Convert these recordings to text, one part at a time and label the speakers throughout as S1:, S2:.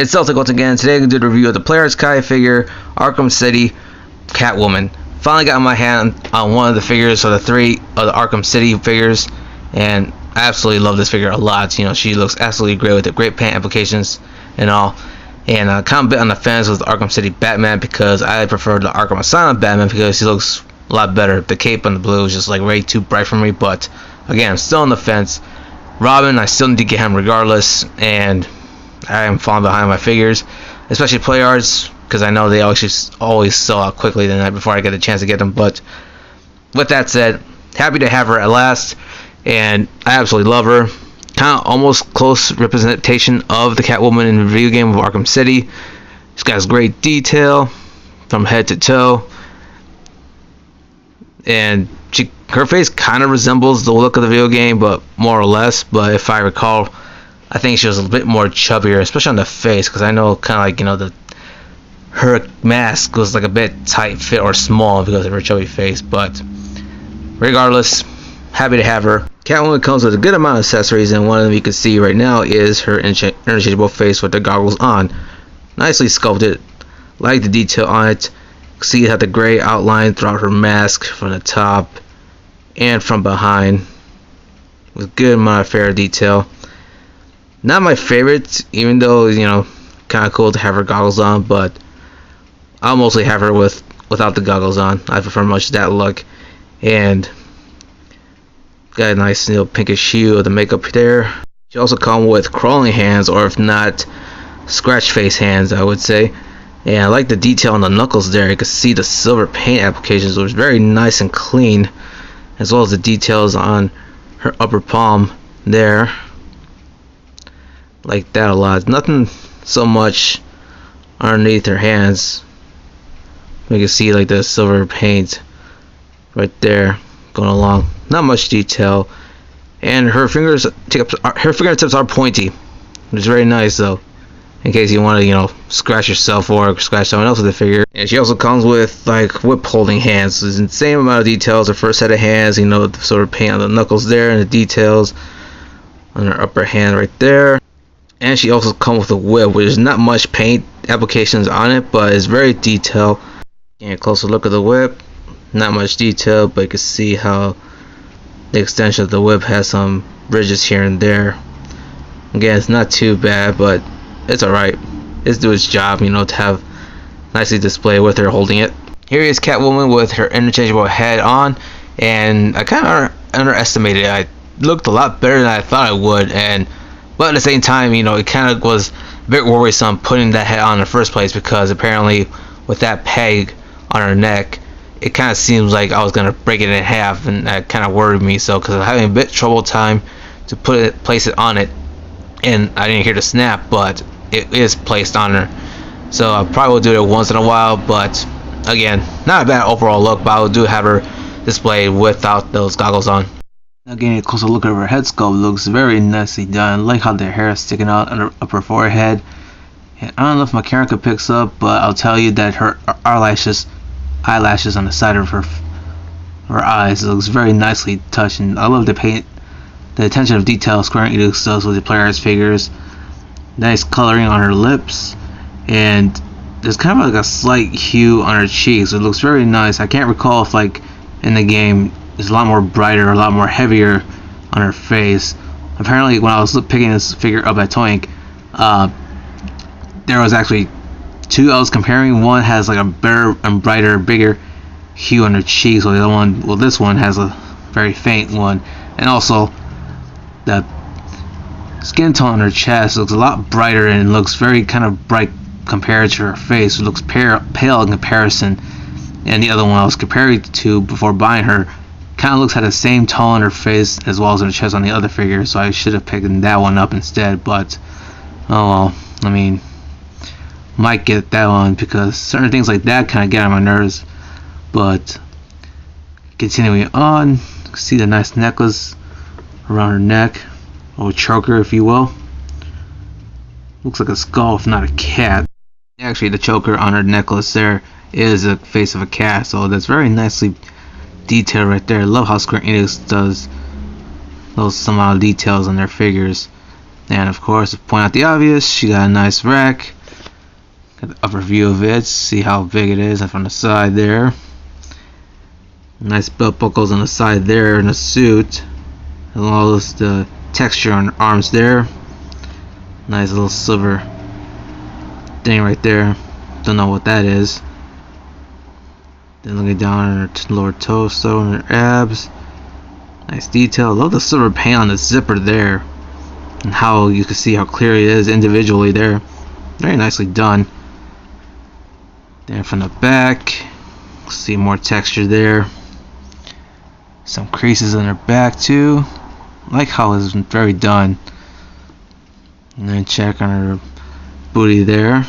S1: It's Celtic once again. Today I'm going to do a review of the Player's Kai figure, Arkham City, Catwoman. Finally got my hand on one of the figures, of the three of the Arkham City figures, and I absolutely love this figure a lot. You know, she looks absolutely great with the great paint applications and all. And kind of a bit on the fence with the Arkham City Batman because I prefer the Arkham Asylum Batman because he looks a lot better. The cape on the blue is just like way too bright for me, but again, I'm still on the fence. Robin, I still need to get him regardless, and I am falling behind my figures, especially play arts, because I know they always sell out quickly the night before I get a chance to get them. But with that said, happy to have her at last, and I absolutely love her. Kind of almost close representation of the Catwoman in the video game of Arkham City. She's got great detail from head to toe, and her face kind of resembles the look of the video game, but more or less. But if I recall, I think she was a bit more chubbier, especially on the face, because I know kind of like, you know, her mask was like a bit tight fit or small because of her chubby face. But regardless, happy to have her. Catwoman comes with a good amount of accessories, and one of them you can see right now is her interchangeable face with the goggles on. Nicely sculpted. Like the detail on it. See how the gray outline throughout her mask from the top and from behind, with good amount of fair detail. Not my favorite, even though, you know, kind of cool to have her goggles on, but I'll mostly have her without the goggles on. I prefer much that look. And got a nice, you know, pinkish hue of the makeup there. She also comes with crawling hands, or if not, scratch face hands, I would say. And I like the detail on the knuckles there. You can see the silver paint applications, which is very nice and clean, as well as the details on her upper palm there. Like that a lot. Nothing so much underneath her hands. You can see like the silver paint right there going along. Not much detail, and her fingertips are pointy, which is very nice though, in case you want to, you know, scratch yourself or scratch someone else with the figure. And she also comes with like whip holding hands. There's the same amount of details. Her first set of hands, you know, the sort of paint on the knuckles there, and the details on her upper hand right there. And she also comes with a whip, which is not much paint applications on it, but it's very detailed. And a closer look at the whip, not much detail, but you can see how the extension of the whip has some ridges here and there. Again, it's not too bad, but it's alright. It's do its job, you know, to have nicely displayed with her holding it. Here is Catwoman with her interchangeable head on, and I kind of underestimated it. I looked a lot better than I thought I would, but at the same time, you know, it kind of was a bit worrisome putting that head on in the first place, because apparently with that peg on her neck, it kind of seems like I was gonna break it in half, and that kind of worried me. So, because I'm having a bit trouble time to place it on it, and I didn't hear the snap, but it is placed on her. So I probably will do it once in a while, but again, not a bad overall look. But I will have her displayed without those goggles on. Again, a closer look at her head sculpt. Looks very nicely done. I like how the hair is sticking out on her upper forehead. And I don't know if my camera could pick up, but I'll tell you that her eyelashes on the side of her eyes, it looks very nicely touched, and I love the paint, the attention of detail Square Enix does with the player's figures. Nice coloring on her lips, and there's kind of like a slight hue on her cheeks. It looks very nice. I can't recall if like in the game it's a lot more brighter, a lot more heavier on her face. Apparently when I was picking this figure up at Toink, there was actually two I was comparing. One has like a better and brighter, bigger hue on her cheeks, while the other one, well, this one has a very faint one. And also the skin tone on her chest looks a lot brighter and looks very kind of bright compared to her face. It looks pale in comparison. And the other one I was comparing to before buying her kind of looks at the same tone on her face as well as on her chest on the other figure, so I should have picked that one up instead. But oh well, I mean, might get that one because certain things like that kind of get on my nerves. But continuing on, see the nice necklace around her neck, or choker if you will. Looks like a skull if not a cat. Actually, the choker on her necklace there is a face of a cat, so that's very nicely detailed right there. I love how Square Enix does those some details on their figures. And of course, to point out the obvious, she got a nice rack. Got the upper view of it, see how big it is from the side there. Nice belt buckles on the side there in the suit. As well as the texture on the arms there. Nice little silver thing right there. Don't know what that is. Then looking down on her lower torso and her abs. Nice detail. Love the silver paint on the zipper there. And how you can see how clear it is individually there. Very nicely done. Then from the back, see more texture there. Some creases on her back too. I like how it's very done. And then check on her booty there.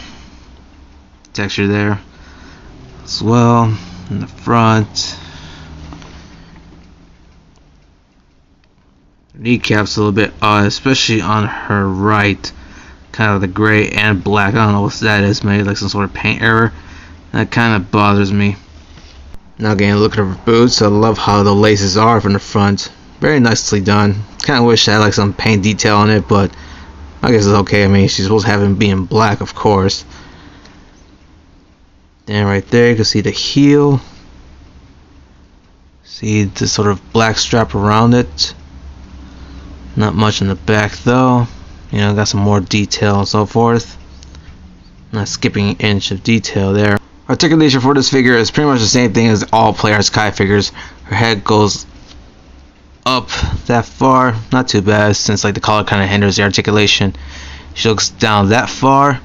S1: Texture there as well. In the front. Kneecaps a little bit odd, especially on her right. Kind of the gray and black. I don't know what that is. Maybe like some sort of paint error. That kind of bothers me. Now getting a look at her boots. I love how the laces are from the front. Very nicely done. Kind of wish I had like some paint detail on it, but I guess it's okay. I mean, she's supposed to have it being black, of course. Then right there you can see the heel. See the sort of black strap around it. Not much in the back though. You know, got some more detail and so forth. Not skipping an inch of detail there. Articulation for this figure is pretty much the same thing as all Players Kai figures. Her head goes up that far, not too bad since like the collar kind of hinders the articulation. She looks down that far,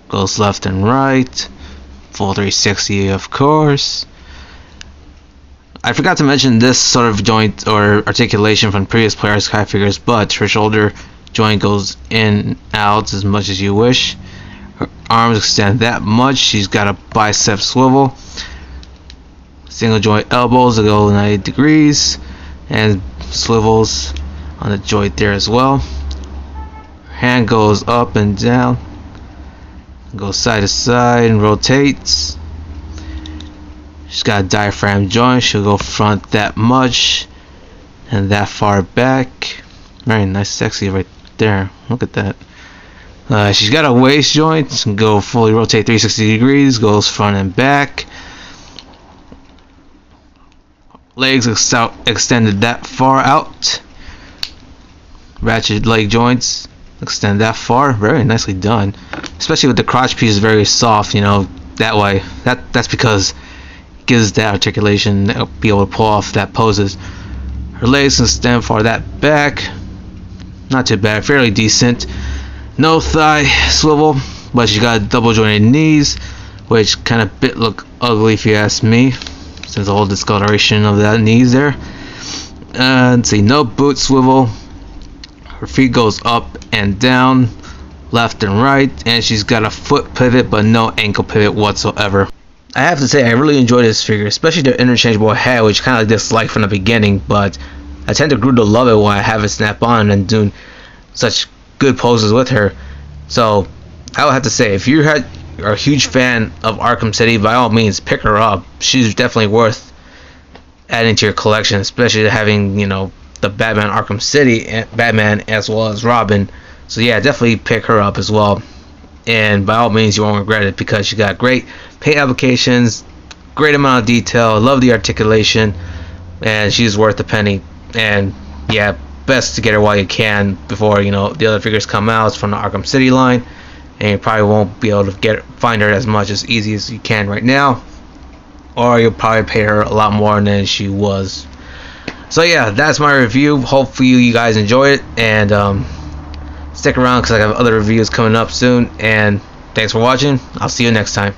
S1: goes left and right, full 360 of course. I forgot to mention this sort of joint or articulation from previous Players Kai figures, but her shoulder joint goes in and out as much as you wish. Her arms extend that much. She's got a bicep swivel. Single joint elbows that go 90 degrees. And swivels on the joint there as well. Her hand goes up and down. Goes side to side and rotates. She's got a diaphragm joint. She'll go front that much. And that far back. Very nice, sexy right there. Look at that. She's got a waist joint. Can go fully rotate 360 degrees. Goes front and back. Legs extended that far out. Ratchet leg joints extend that far. Very nicely done. Especially with the crotch piece very soft, you know, that way. That's because it gives that articulation to be able to pull off that poses. Her legs extend far that back. Not too bad, fairly decent. No thigh swivel, but she got double jointed knees, which kind of look ugly if you ask me. Since the whole discoloration of that knees there. Let's see, no boot swivel. Her feet goes up and down, left and right, and she's got a foot pivot but no ankle pivot whatsoever. I have to say I really enjoy this figure, especially the interchangeable head, which kind of dislike from the beginning, but I tend to grow to love it when I have it snap on and doing such good poses with her. So I would have to say, if you are a huge fan of Arkham City, by all means pick her up. She's definitely worth adding to your collection, especially having, you know, the Batman Arkham City Batman as well as Robin. So yeah, definitely pick her up as well, and by all means you won't regret it because she got great paint applications, great amount of detail, love the articulation, and she's worth a penny. And yeah, best to get her while you can before, you know, the other figures come out from the Arkham City line, and you probably won't be able to find her as much as easy as you can right now, or you'll probably pay her a lot more than she was. So yeah, that's my review. Hopefully you guys enjoy it, and stick around because I have other reviews coming up soon. And thanks for watching. I'll see you next time.